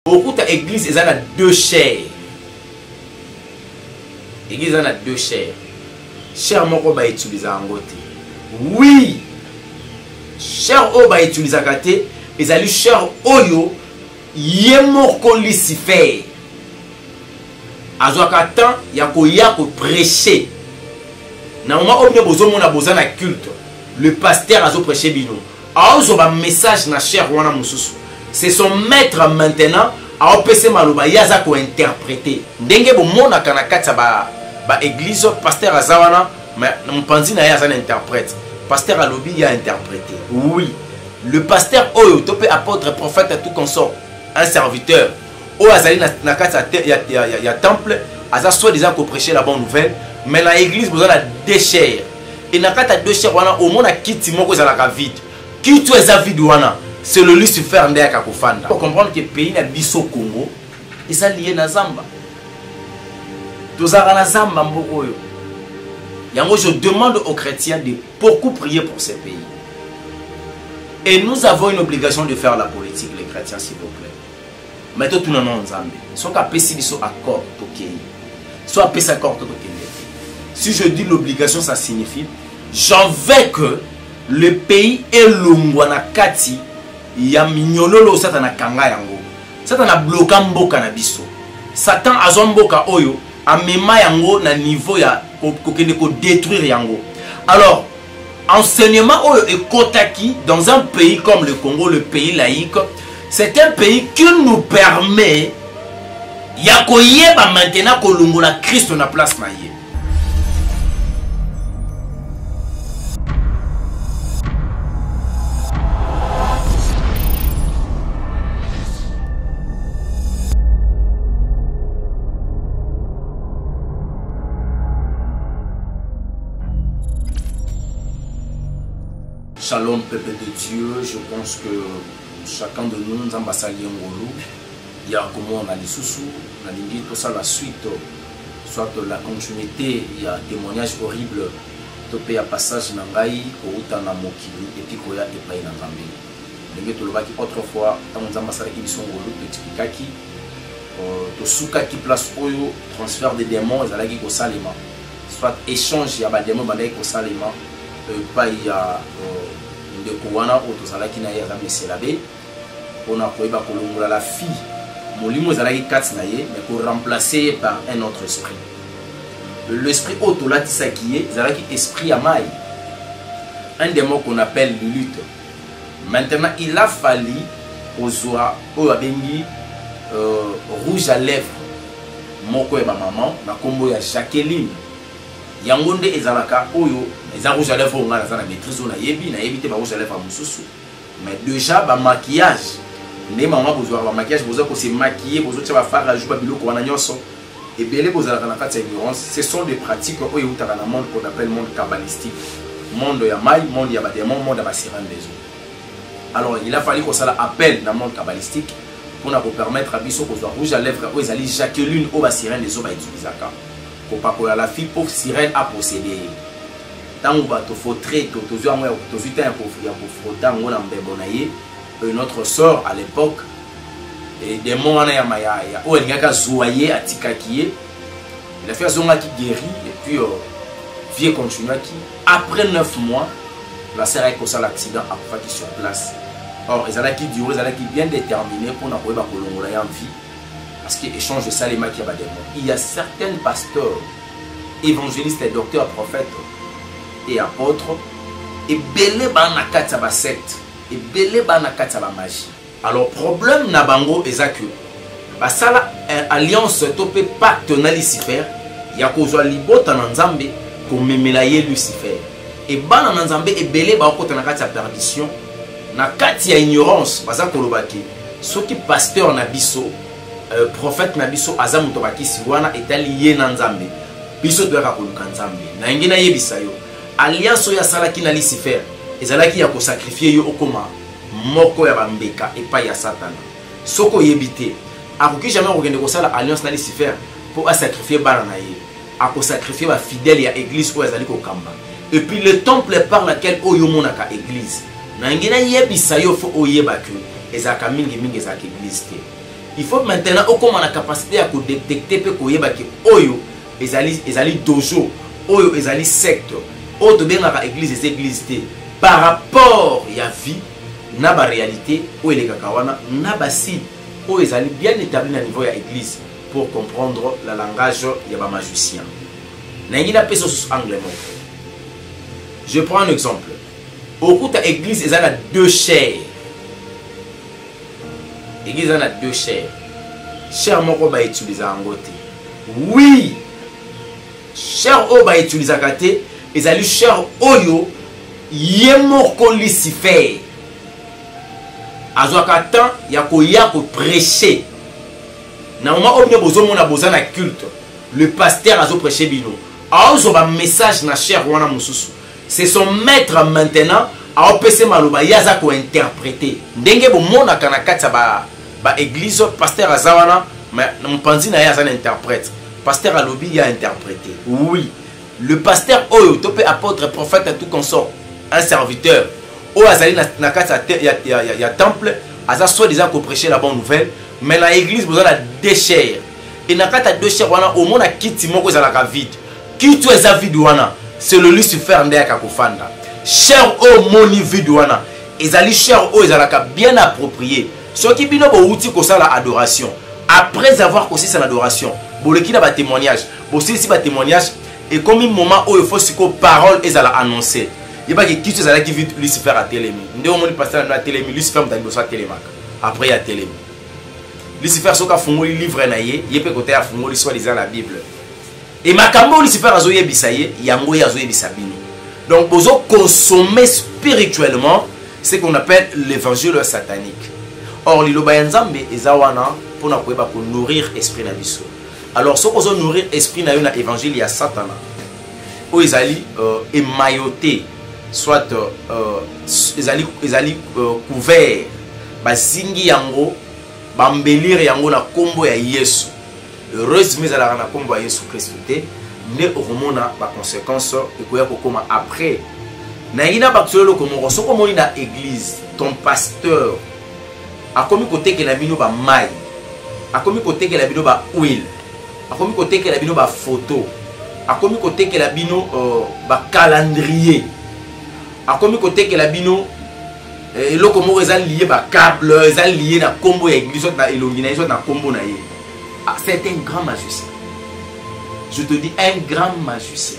Beaucoup d'églises, ils ont deux chairs. L'église en a deux chairs. Cher moko ba utiliser en côté. Oui. Cher o ba utiliser en côté. Ils allaient cher oyo. Yemoko Lucifer. Azwakatan yako prêcher. Na moment obne bozo mona boza na culte. Le pasteur azo prêcher bino. Azo ba message na cher wana mususu. C'est son maître maintenant. A opese maloba yaza ko interpréter. Ndenge bo mona kana katsa ba église pasteur azawana mais mpanzi na yaza interprète. Pasteur alobi ya interprété. Oui. Le pasteur oyo topé apôtre prophète tout consort un serviteur. O azali na katsa ya temple aza soi-disant ko prêcher la bonne nouvelle mais la église besoin la déchire. Et na katsa déchire wana au mona kiti moko za la vide. Kiti eza vide wana. C'est le Lucifer ndé akakofanda. Pour comprendre que le pays na biso Congo et ça lié na Zamba. Tozara na Zamba mboko yo. Yango je demande aux chrétiens de beaucoup prier pour ces pays. Et nous avons une obligation de faire la politique les chrétiens s'il vous plaît. Mais tout le monde Nzambe. Soit ka pesi biso accord tokei. Soit pesi accord tokei. Si je dis l'obligation ça signifie j'en veux que le pays est longwana kati. Ya minyololo satana kanga yango satana bloka mboka na biso satan azomboka oyo amema yango na niveau ya kokende ko détruire yango. Alors enseignement oyo ekotaki dans un pays comme le Congo, le pays laïque, c'est un pays qui nous permet ya koyeba maintenant kolongola Christ na place na ye. Shalom peuple de Dieu, je pense que chacun de nous, nous avons sali ngolo. Il y a comment on a les sous-sous, on a dit tout ça la suite, soit la continuité, il y a un témoignage horrible, topé à passage nangai, kouta na mokili, et puis koya et paye na ngambi. Donc tout le baki autrefois, quand nous avons sali émission ngolo, expliquaki, to souka qui place oyo, transfert des démons, ils allaient ko salima, soit échange, il y a des démons, ils ko salima. Pas il y a de Kouana ou tout ça là qui n'a rien à meselaber on a prohibé à la fille molimo zalaki katsnaye mais pour remplacer par un autre esprit l'esprit autola tisakié zalaki esprit amai un démon qu'on appelle Lilith. Maintenant il a fallu aux oies au abengi rouge à lèvres moko et ma maman na kombo ya Jacqueline yangonde ezalaka oyo eza rouge à lèvres on a na maîtrise on a yebi te ba rouge à lèvres mususu mais déjà ba maquillage ne maman besoin ba maquillage besoin ko se maquiller besoin tcha ba fara jou ba biloko wana nyonso et belé besoin na kati ignorance. Ce sont des pratiques oyo utaka na monde qu'on appelle monde kabbalistique, monde ya mai, monde ya ba démon, monde ya ba sirène des eaux. Alors il a fallu qu'on ça appel dans monde kabbalistique pour nous permettre à biso ko rouge à lèvres o ezali Jacqueline o ba sirène des eaux ba utilisaka pour la fille pauvre sirène a possédé. Tant on va te fautrer, notre sort à l'époque, et des mots en ayamaya, où il y a zoyer à tikakié, il a fait zonga qui guérit, et puis vie continue qui. Après 9 mois, la sœur a causé l'accident, après qui sur place. Or, ils allaient qui durent, ils allaient qui bien déterminés pour n'avoir pas de en vie. Parce qu'il échange de salima qui a des mots. Il y a certains pasteurs, évangélistes, docteurs, prophètes et apôtres, et belé bana kataba secte, et belé bana kataba magie. Alors problème na bango ezaki, basala alliance topé pacte na Lucifer, ya kozwa libota na Nzambe ko memela ye Lucifer. Et bana na Nzambe et belé ba okota na kati ya perdition, na kati ya ignorance, baza kolobaki, soki pasteur na biso, prophète na biso azamu to bakisi wana etali na Nzambe. Biso doit koluka Nzambe. Na ngina yebisa yo. Alliance ya salaki na Lucifer, ezalaki ya ko sacrifier yo okoma moko ya bambeka et pas ya Satan. Soko yebite, akoki jamais okende ko sala alliance na Lucifer pour sacrifier bana na ye. Ako sacrifier ba fidèle ya église o ezali ko kamba. Et puis le temple par lequel oyo monaka église. Na ngina yebisa yo fo oyeba que ezaka mingi ezaka église te. il faut maintenant comme on a capacité à détecter pe koyeba ki oyo ezali dojo, oyo ezali secte, oyo to bengaka église té par rapport ya vie na ba réalité oyo elekaka wana na ba signe oyo ezali bien établi na niveau ya église pour comprendre le langage ya ba magicien. Nangi na peso sous angle moko. Je prends un exemple. Au coup ta église ezali na deux chairs. Église ezali na deux chairs. Cher moko ba utiliser yango te. Oui. Cher oyo ba utiliser te ezali cher oyo ye moko Lucifer. Azwaka temps ya koya ko prêcher. Na moment oyo bozo mona boza na culte. Le pasteur azo prêcher bino. Azo ba message na cher wana mususu. C'est son maître maintenant a opese maloba yaza ko interpréter. Ndenge bo mona kana katsa ba église pasteur azawana mais mpanzi na yaza na interprète. Pasteur alobi ya interprété. Oui. Le pasteur oyo topé apôtre prophète et tout consort un serviteur. Oyo azali na katsa ya temple aza soi-disant ko prêcher la bonne nouvelle mais la église besoin la déchire. Et na kata déchire wana au mona kiti moko za la vide. Kiti eza vide wana c'est le Lucifer ndé ka kofanda. Cher o moni vide wana ezali cher o ezalaka bien approprié. Ce qui bino bo outi ko sala adoration. Après avoir aussi son adoration, boleki na ba témoignage, aussi si ba témoignage et comme un moment où il faut siko parole ezala annoncer. Il pas que kiti ezala ki vite Lucifer a télémi. Ndé o moni pasteur na télémi Lucifer mta liboso télémaka. Après il y a télémi. Lucifer soka fungoli livre na ye, yepé côté a fungoli soit disant la Bible. Et makambo Lucifer azo yebisa ye, yango ya azo yebisa bino. Donc bozo consommer spirituellement ce qu'on appelle l'évangile satanique. Or liloba ya Nzambe ezawana pour nourrir esprit na biso. Alors ce qu'on nourrir esprit na yo na évangile ya Satana. O ezali émailloté soit ezali couvert bazingi yango bambelir yango na kombo ya Yesu. Heureusement ezala na kombo ya Yesu Christ te ne okomona ba conséquences ekoya kokoma après. Na ina baksolo komo soko moni na église ton pasteur a commis côté que la bino ba mai, a commis côté que la bino ba huile, a commis côté que la bino ba photo, a commis côté que la bino ba calendrier, a commis côté que la bino le comment ils ont lié ba câble, ils ont lié na combo ya église na elongina ils na combo na ye. C'est un grand magicien. Je te dis un grand magicien.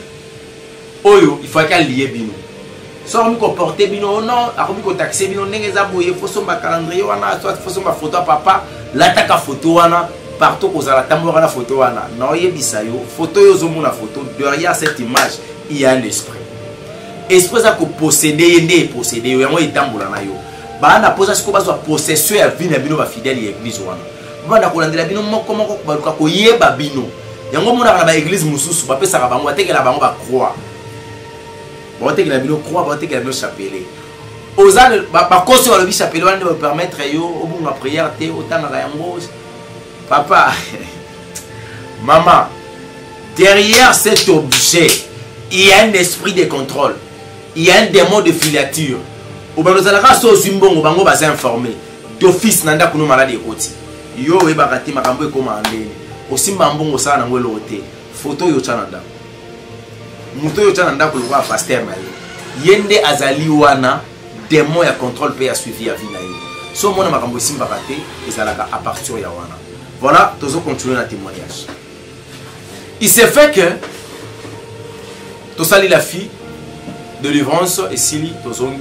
Oyo il faut qu'elle lié bino. Soit on porter bino non, a commis ko taxer bino ndenge za boye faut somba calendrier wana soit faut somba photo papa l'attaque photo wana partout kozala tambora la photo wana non yebisa yo photo yo zomo na photo derrière cette image il y a l'esprit. Esprit ça ko posséder ndé posséder yo yango itambola na yo ba na posa siko bazwa possession ya vie na bino ba fidèle ya église wana bana ko landela bino moko moko baluka ko yeba bino yango mona na ba église mususu ba pesa ka bango atekela bango ba croix. Bon, que la bino croix, bon, que la bino chapelet. Osa ba kosi wa lobi chapelet wana va permettre yo au bout ma prière te autant na yango. Papa, maman, derrière cet objet, il y a un esprit de contrôle. Il y a un démon de filature. Au bano zalaka so zimbongo bango ba informé. D'office nanda kuno malade ekoti. Yo e bakati makambo ekoma andeni. Osimba mbongo sana na ngwelo te. Photo yo chananda. Muto yo tana ndako kwa pasteur na ye yende azali wana démon ya contrôle pe ya suivi ya vie na ye so mona makambo simba kate ezalaka à partir ya wana. Voilà, tozo continuer na témoignage. Il s'est fait que tosali la fille de délivrance et Sili tozongi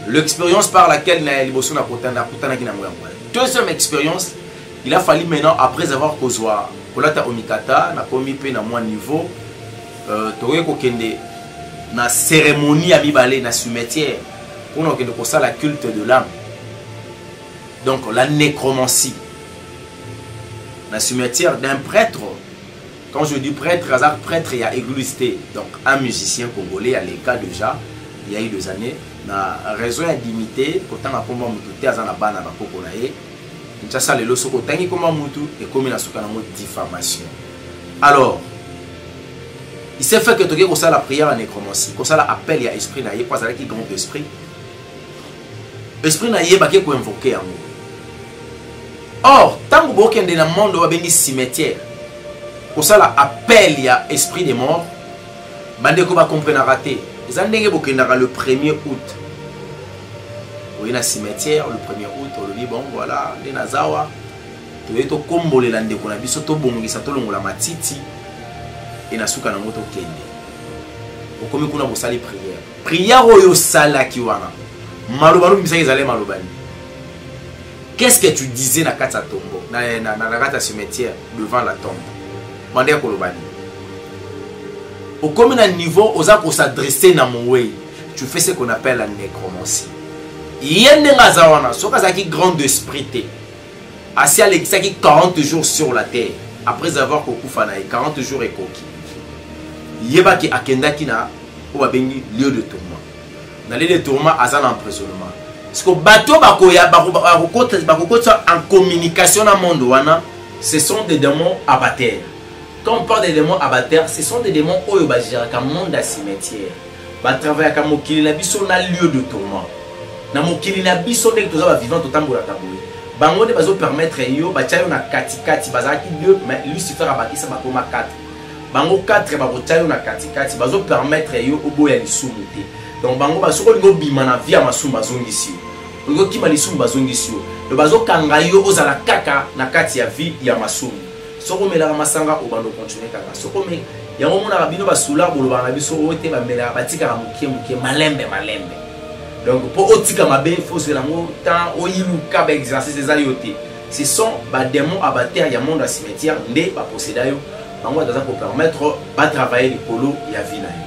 l'expérience par laquelle na liboso na kotana ki na ngoya. Deuxième expérience, il a fallu maintenant après avoir kozwa kolata omikata na komi pe na moins niveau toye kokende na cérémonie à bibale na cimetière pour nous que ça la culte de l'âme, donc la nécromancie na cimetière d'un prêtre. Quand je dis prêtre, prêtre il y a églisté, donc un musicien congolais à l'écart déjà il y a eu 2 années na raison d'imiter pourtant na komba mutu te azana bana ba koko na ye ntsasa lelo soko tangi komba mutu et comme na soka na mot diffamation. Alors il s'est fait que tu as ça la prière à nécromancie, que ça l'appel à esprit naïe, quoi ça qui grand esprit. Esprit naïe, bah qui peut invoquer en Or tant que vous êtes dans le monde où il y a cimetière, pour ça l'appel il y a esprit des morts, bandeko va comprendre raté. Ils ont dit que le 1er août. Vous êtes cimetière le 1er août, on dit bon voilà, les nazawa, tu es au combo les landés qu'on a vu surtout bongi ça tolongo la matiti et nasuka na moto kende. Au comme qu'on a besoin de prière. Prière oyo sala kiwana. Malobanu bisaki zale malobani. Qu'est-ce que tu disais na kata tombo, na kata cimetière devant la tombe? Mandé kolobani. Au comme un niveau osa pour s'adresser na monwei, tu fais ce qu'on appelle la nécromancie. Yende ngazawana, soka zaki grand d'esprit te. Asi alexaki 40 jours sur la terre après avoir kokufa na 40 jours et koki. Yebaki akendaki na obabengi lieu de tourment. Dans lieu de tourment azan emprisonnement. Parce que bateau bakoya bakokota en communication na monde wana, ce sont des démons abatteurs. Quand on parle des démons abatteurs, ce sont des démons oyo bajira ka monde à cimetière. Ba travailler ka mokili na biso na lieu de tourment. Na mokili na biso nek toza ba vivant totambola taboui. Bango de bazo permettre yo ba chayo na katikati bazaki 2 mais Lucifer abakisa bakoma 4. Bango 4 ba chayo na katikati bazo permettre yo oboya lisumu te. Donc bango baso ko ngo bima na via masumu bazongisi. Ngo kima lisumu bazongisi yo. Le bazo kanga yo ozala kaka na kati ya vie ya masumu. Soko mela masanga obando continuer kaka. Soko me yango mona babino basula boloba na biso ote ba mela batika mukie malembe. Donc pour otika mabe il faut se lango tant oyiluka ba exercice des aliotés. Ce sont ba démons abatteurs ya monde à cimetière ndé ba posséder yo. Bango daza pour permettre ba travailler les polo ya vie na yo.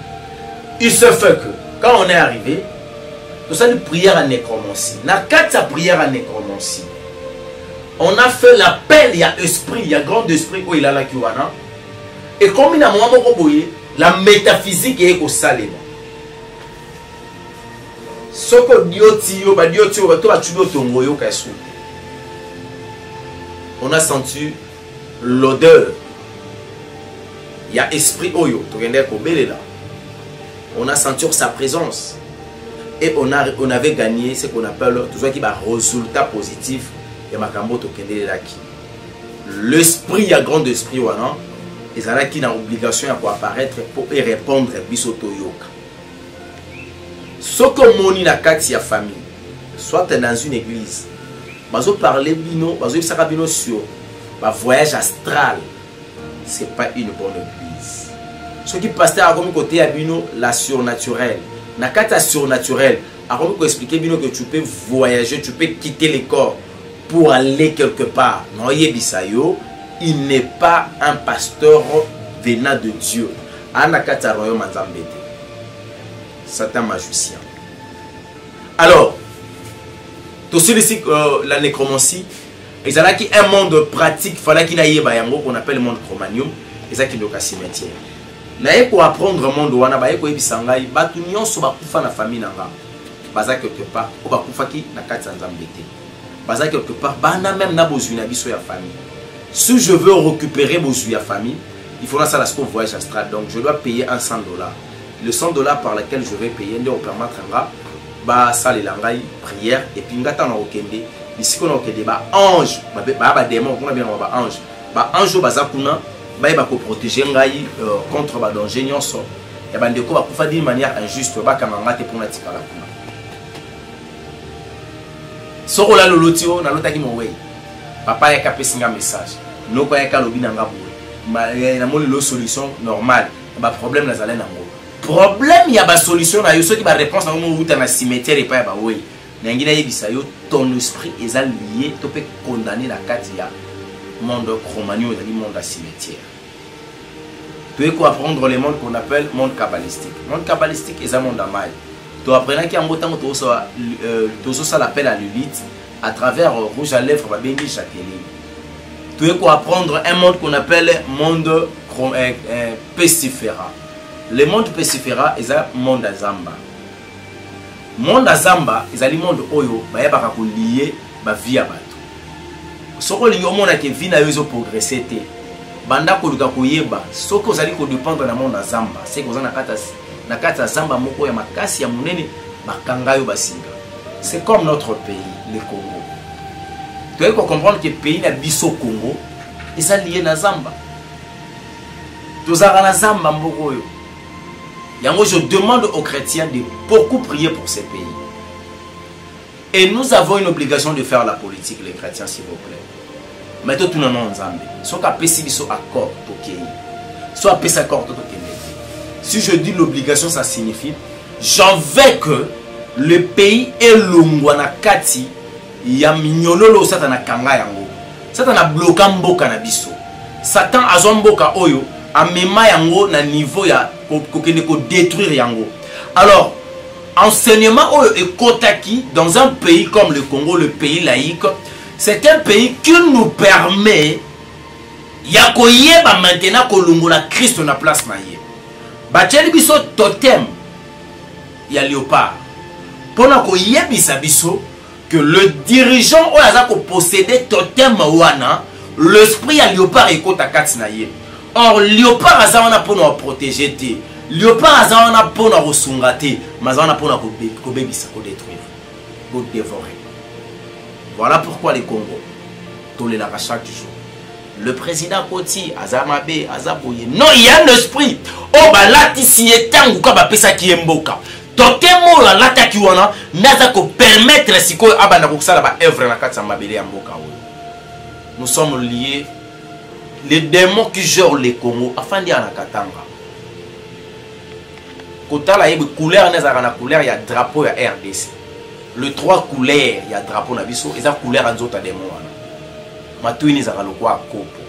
Il se fait que quand on est arrivé, nous avons une prière à nécromancie. Na kata prière à nécromancie. On a fait l'appel, il y a esprit, il y a grand esprit où il a la kiwana. Et comme il a la métaphysique est au salé. On a senti l'odeur. Il y a esprit oyo. On a senti sa présence. Et on avait gagné ce qu'on appelle tout ça qui va résultat positif. L'esprit a grand esprit wana et ça qui a obligation à apparaître pour répondre à bisoto yoka. Ce que moni na kati ya famille, soit dans une église, bazo parler bino, bazo saka bino sur ba voyage astral, c'est pas une bonne église. Ce qui pasteur a comme côté à bino la surnaturel. Na kati ya surnaturel, a comme expliquer bino que tu peux voyager, tu peux quitter le corps pour aller quelque part. Non, Yebisayo, il n'est pas un pasteur venant de Dieu. Anakata royaume Mazambete. C'est un magicien. Alors, tout celui-ci, la nécromancie, il y a un monde pratique, il fallait qu'il y ait qu'on appelle le monde chromanium, et ça qui est le cimetière. Mais pour apprendre le monde, on a dit que Sangai, Batunion, soit na famille nanga, baza quelque part, ou bakufa qui na kata Nzambete. Baza quelque part, bana même na besoin na biso ya famille. Si je veux récupérer besoin ya famille, il faudra ça la voyage astral. Donc je dois payer un $100. Le $100 par lequel je vais payer, on permettre ba ça les langai prière et puis ngata na okende. Ici qu'on a okende ba ange, ba démon, on a bien ba ange. Ba ange baza kuna, ba ko protéger ngai contre ba danger nyonso. Ya bandeko ba kufa d'une manière injuste ba kamanga te pour na tikala kuna. Soko la lolotio na lotaki mo wey. Papa ya kapesi nga message. Noko ya ka lobi na nga boye. Na moni lo solution normale. Ba problème na zala na ngo. Problème il y a ba solution na yo so ki ba réponse na mo ruta na cimetière et pas ba wey. Na ngina yebisa yo ton esprit est lié, to peut condamner la katia monde chromanio et monde à cimetière. Tu veux apprendre le monde qu'on appelle monde kabbalistique. Monde kabbalistique est un monde amal. Tu apprends qu'il y a un mot tout ça l'appelle à Lulite à travers rouge à lèvres Bengi Jacqueline. Tu veux apprendre un monde qu'on appelle monde pestifera. Le monde pestifera est un monde à Zamba. Monde à Zamba est un monde oyo ba yeba ka lié ba vie à bato. Soko lingo mona ke vie na yo progresser te. Banda ko luka ko yeba soko zali ko dépendre na monde à Zamba. C'est que na kata Zamba moko ya makasi ya munene bakanga yo basinga. C'est comme notre pays, le Congo. Tu dois comprendre que le pays n'a biso Congo et ça lié na Zamba. Tous na Zamba mbokoyo. Yango, je demande aux chrétiens de beaucoup prier pour ces pays. Et nous avons une obligation de faire la politique, les chrétiens, s'il vous plaît. Mais tout le monde en Zambie. Soit à Pessi biso accord to Kenya. Soit à Pessi accord to Kenya. Si je dis l'obligation, ça signifie j'en veux que le pays est longwana kati ya minyololo satana kanga yango. Satana bloka mboka na biso. Satan azomboka oyo amema yango na niveau ya kokende ko détruire yango. Alors, enseignement oyo ekotaki dans un pays comme le Congo, le pays laïque, c'est un pays qui nous permet ya koyeba maintenant ko longola Christ na place na ye. Bacheli biso totem ya léopard. Pona ko yebisa biso que le dirigeant oyo aza ko posséder totem wana, l'esprit ya léopard ekota kati na ye. Or léopard aza wana pona protéger te. Léopard aza wana pona kosunga te, mais aza wana pona ko bebisa ko détruire, ko dévorer. Voilà pourquoi les Congo tolelaka chaque jour. Le président Koti, Azamabe, Azaboye. Non, il y a un esprit. Oh, bah, là, ici, est un ou quoi, pesa qui est mboka. Totemo, la lata qui wana, n'a ko permettre si ko abana koksala ba œuvre na katsa mabele ya mboka. Nous sommes liés. Les démons qui gèrent les Congo, afin d'y en katanga. Kota la yebe couleur, n'a na couleur, il y a drapeau, il y a RDC. Le 3 couleurs, il y a drapeau na biso, et ça couleur en zota démons. Matuini za kalokwa kopo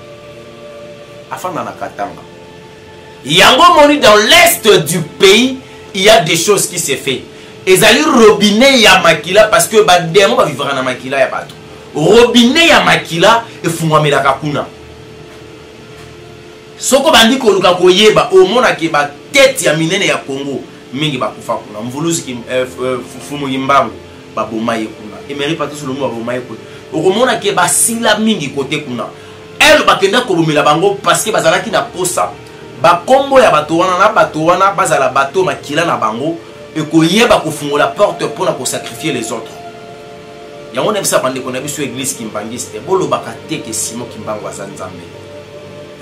afanda na katanga yango moni dans l'est du pays il y a des choses qui se fait ezali robinet ya makila parce que ba demo ba vivra na makila ya bato robinet ya makila efungwamela kakuna soko bandi ko luka koyeba omona ke ba tête ya minene ya Congo mingi ba kufa kuna mvuluzi ki fumu yimbango ba bomaye kuna emeri pas tout le monde ba bomaye kuna okomona ke basila mingi côté kuna elle bakenda kolumela bango parce que bazalaki na posa ba kombo ya bato wana bazala bato makila na bango et koyeba kofungola porte pour na ko sacrifier les autres yango nebisa bande kona biso église kimbangiste bolo bakate ke simo kimbango azanzambe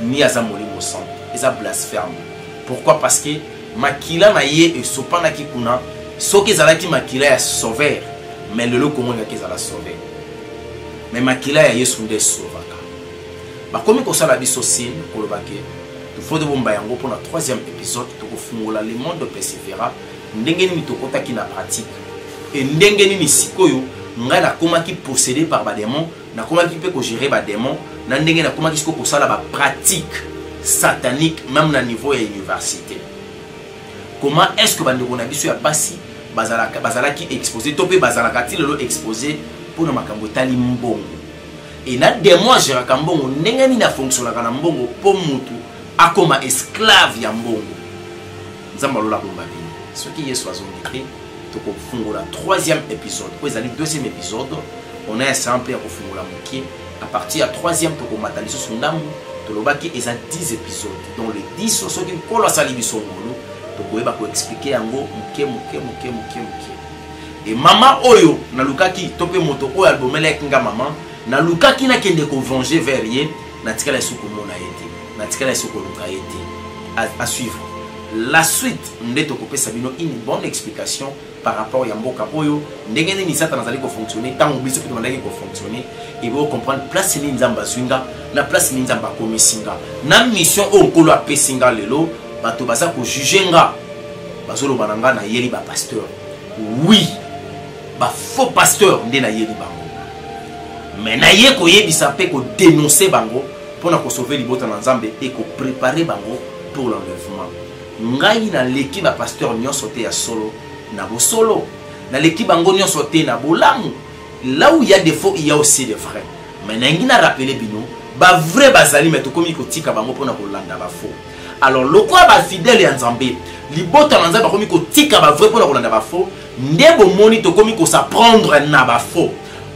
ni azamolimo sang eza blasphème. Pourquoi? Parce que makila na ye e sopana ki kuna soki zalaki makila ya sauveur mais le lokomo ya kezala sauveur. Mais makila ya Yesu nde sauvaka. Ba komi ko sala biso sin ko lobake. Tu faut de bomba yango pour le 3e épisode to ko fungola le monde persévéra ndenge ni tokota ki na pratique. Et ndenge ni sikoyo nga na koma ki possédé par ba démon, na koma ki peut ko gérer ba démon, na ndenge na koma ki ko sala ba pratique satanique même na niveau ya université. Comment est-ce que bande ko na biso ya basi bazala ki exposé topé bazala ka ti lelo exposé pour na makambo tali mbongo et na démon gérera kambongo ndenge ni na fonctionner kana mbongo po mutu akoma esclave ya mbongo nzamba lola bomba bini ce qui Yesu azongité to ko fungola 3e épisode ko ezali 2e épisode on a un sample ya ko fungola mokie à partir ya 3e to ko mataliso sundamu to lobaki eza 10 épisodes dans les 10 so qui ko la sali biso ngolo to ko eba ko expliquer yango mokie. Et maman oyo na lukaki topé moto oyo albumela kinga maman na lukaki na kende ko venger vers ye na tikala suko mona yete na tikala suko luka yete à suivre la suite ndeto ko pesa bino une bonne explication par rapport ya mboka oyo ndenge ni satana zali ko fonctionner tango biso pe ndenge ko fonctionner et vous comprendre place ni nzamba swinga na place ni nzamba komisinga na mission onkolo apesinga lelo bato baza ko juger nga bazolo bananga na yeli ba pasteur oui ba faux pasteur nde na yeli bango mais na ye ko yebisa pe ko dénoncer bango pour na ko sauver libota na nzambe et ko préparer bango pour l'enlèvement ngai na leki ba pasteur nyonso te ya solo na bo solo na leki bango nyonso te na bolamu là où il y a des faux il y a aussi des vrais mais na ngi na rappeler bino ba vrai bazali mais to komi ko tika bango pour na ko landa ba faux. Alors le quoi ba fidèle ya nzambe libota na nzambe komi ko tika ba vrai pour na ko landa ba faux ndebo moni to komi ko s'apprendre na ba faux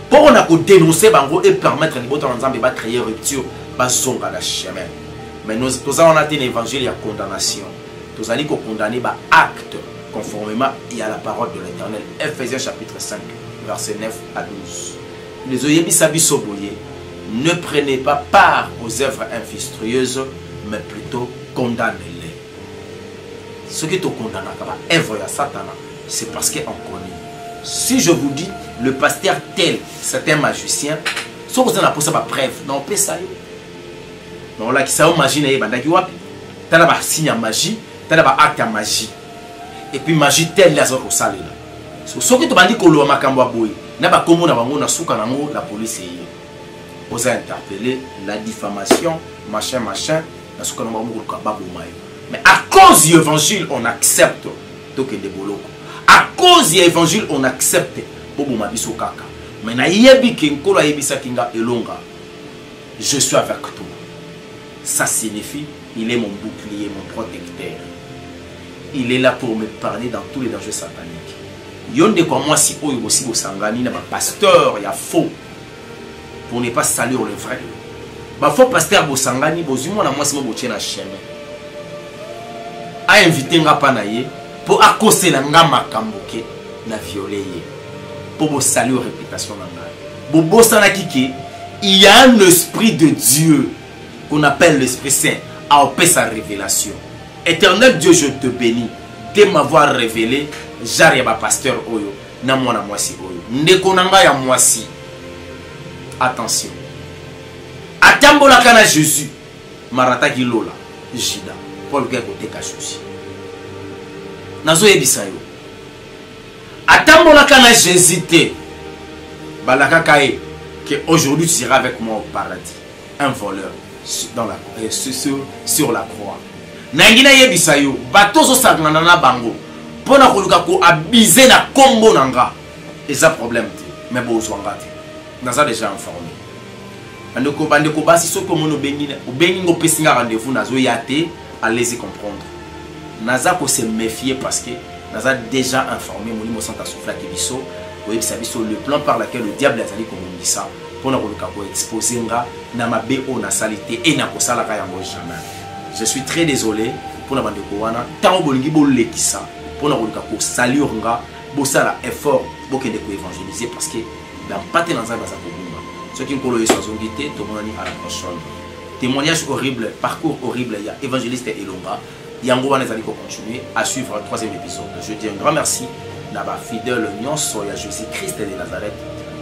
pour na ko dénoncer bango et permettre libota na nzambe ba créer rupture ba zonga la chemin. Mais nous avons un évangile à condamnation. Nous allons condamner par acte conformément à la parole de l'Éternel. Ephésiens chapitre 5, verset 9 à 12. les oyebisa biso boye, ne prenez pas part aux œuvres infructueuses, mais plutôt condamnez-les. Ce qui te condamne à œuvre à Satan, c'est parce qu'on connaît. Si je vous dis, le pasteur tel, c'est un magicien, si vous avez pour ça preuve, non, on peut ça. Non, là, qui ça, magie, tu as un signe à magie, tu as un acte à magie. Et puis, magie telle, les autres, ça, là. Ce qui te dit que l'on a dit, na ba komo na bango na suka na ngo la police vous a interpellé la diffamation machin na suka na bango ko ba bomayo mais à cause de l'évangile on accepte to que de boloko à cause de l'évangile on accepte bobo mabiso kaka mais na yebi ke nkolo yebisa kinga elonga je suis avec toi ça signifie il est mon bouclier mon protecteur il est là pour me parler dans tous les dangers sataniques. Yonde comme moi si oyo aussi au sangani na pasteur ya faux pour ne pas salir le vrai. Ba faux pasteur bo sangani bozimo na moi si mo botie na chaîne. A invité nga pa na ye pour accoster la nga makamboke na violer ye. Pour bo salir réputation na nga. Bo bosana kiki il y a un esprit de Dieu qu'on appelle l'Esprit Saint à opérer sa révélation. Éternel Dieu, je te bénis de m'avoir révélé Jariaba pasteur Oyo, na mwana mwasi Oyo. Ndeko nanga ya mwasi. Attention. Atambola kana Jésus. Marata Gilola. Jida. Paul Gagote Kachusi. Nazo yebisa yo. Atambola kana Jésus te. Balaka kae. Que aujourd'hui tu seras avec moi au paradis. Un voleur. Dans la, sur la croix. Nangina yebisa yo. Batozo sagnana na bango. Pour na koluka ko abiser na kombo nanga eza problème te mais bozwanga te naza déjà informé andeko bandeko basi soko mono bengi ngo pesinga rendez-vous nazo yate allez-y comprendre naza ko se méfier parce que naza déjà informé moni mo santa souffla ke biso oui biso le plan par lequel le diable azali ko mondisa pour na koluka ko exposer nga na mabe o na salité et na ko sala ka yango jamais je suis très désolé pour na bandeko wana tant bolingi bolekisa pour nous saluer bosala effort pour que nous évangéliser parce que dans pas dans un bazar ceux qui ont été tout le monde à la prochaine témoignage horrible parcours horrible il y a évangéliste Elonga yango wana ezali continuer à suivre le troisième épisode. Je dis un grand merci na ba fidèle nyonso ya Jésus Christ de Nazareth.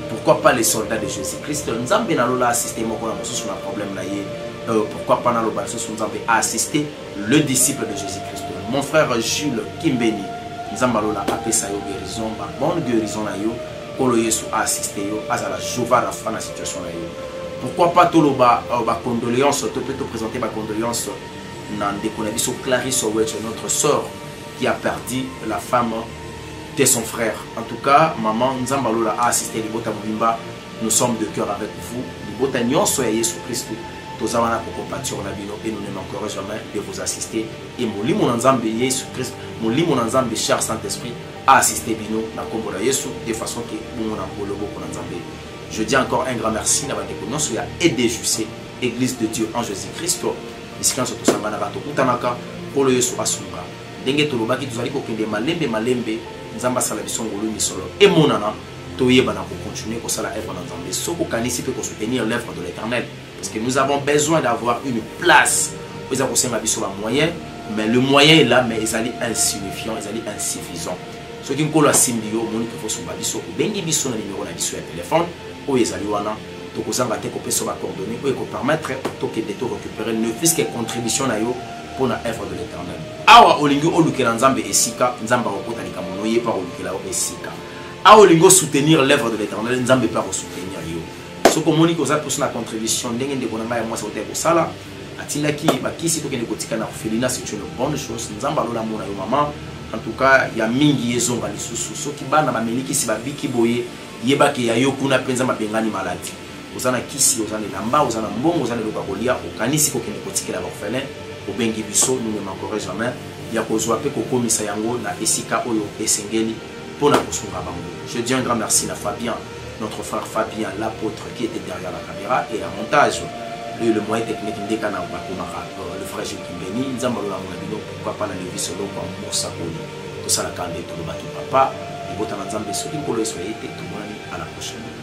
Pourquoi pas les soldats de Jésus Christ nzambe na lola assister moko na mosusu na problème na ye pourquoi pas na loba mosusu nzambe assister le disciple de Jésus Christ. Mon frère Jules Kimbeni, nous avons appelé guérison, bonne guérison na yo, kolo Yesu a assisté yo, à la jova la fin la situation na yo. Pourquoi pas tout le ba condoléances, tout peut te présenter ma condoléance nan déconabiso Clarisse Owech, notre sœur qui a perdu la femme de son frère. En tout cas, maman Nzambalola a assisté Libota Moulimba, nous sommes de cœur avec vous. Libota Nyonso et Yesu Christ. Et nous ne manquerons jamais de vous assister. Et mon Nzambe Yesu Christ, mon Nzambe cher Saint-Esprit, a assisté Bino na Kombola Yesu de façon que nous je dis encore un grand merci à vous qui a aidé Jussé, Église de Dieu en Jésus-Christ. Ici, quand on s'en va à pour le Yesu Asunga. Dengue to lobaki tozali ko kende malembe nzamba sala biso ngolu misolo et monana toyeba na ko continuer ko sala œuvre na Nzambe soko kanisi pe ko soutenir l'œuvre de l'Éternel parce que nous avons besoin d'avoir une place où ils ont conseillé biso ba moyen mais le moyen est là mais ils allaient insignifiant ils allaient insuffisant ce qui ngolo asimbio moni ko faut ba biso bengi biso na numéro na biso ya téléphone o ezali wana to ko zanga te ko peso ba coordonnées o ko permettre to que de to récupérer ne fût-ce que contribution na yo pour la œuvre de l'Éternel. Awa olingo olukela nzambe esika nzamba okota likamono ye pa olukela esika. Awa olingo soutenir l'œuvre de l'Éternel nzambe pa soutenir yo. Ce que moni ko za pour la contribution ndenge ndeko na ngai moi ça ote ko sala atilaki bakisi to kende kotika na Felina c'est une bonne chose nzamba lola mona yo maman en tout cas ya mingi yezonga lisusu soki bana ba meliki si ba biki boye yebaki ya yo kuna penza mabengani maladi. Ozana kisi ozana lamba ozana mbongo ozana lokakolia okanisi ko kende kotikela ba orphelin au bengi biso nous ne manquerons jamais ya kozwa pe ko komisa yango na esika oyo esengeli pona kosunga bango. Je dis un grand merci à Fabien, notre frère Fabien l'apôtre qui était derrière la caméra et la montage le moyen technique ndekana bakomaka le frère Jules Kimbeni nzamba lola mona bino pourquoi pas na levi solo kwa mosakoli to sala kande to batu papa ibota na nzambe soki nkolo esoyete to mona à la prochaine.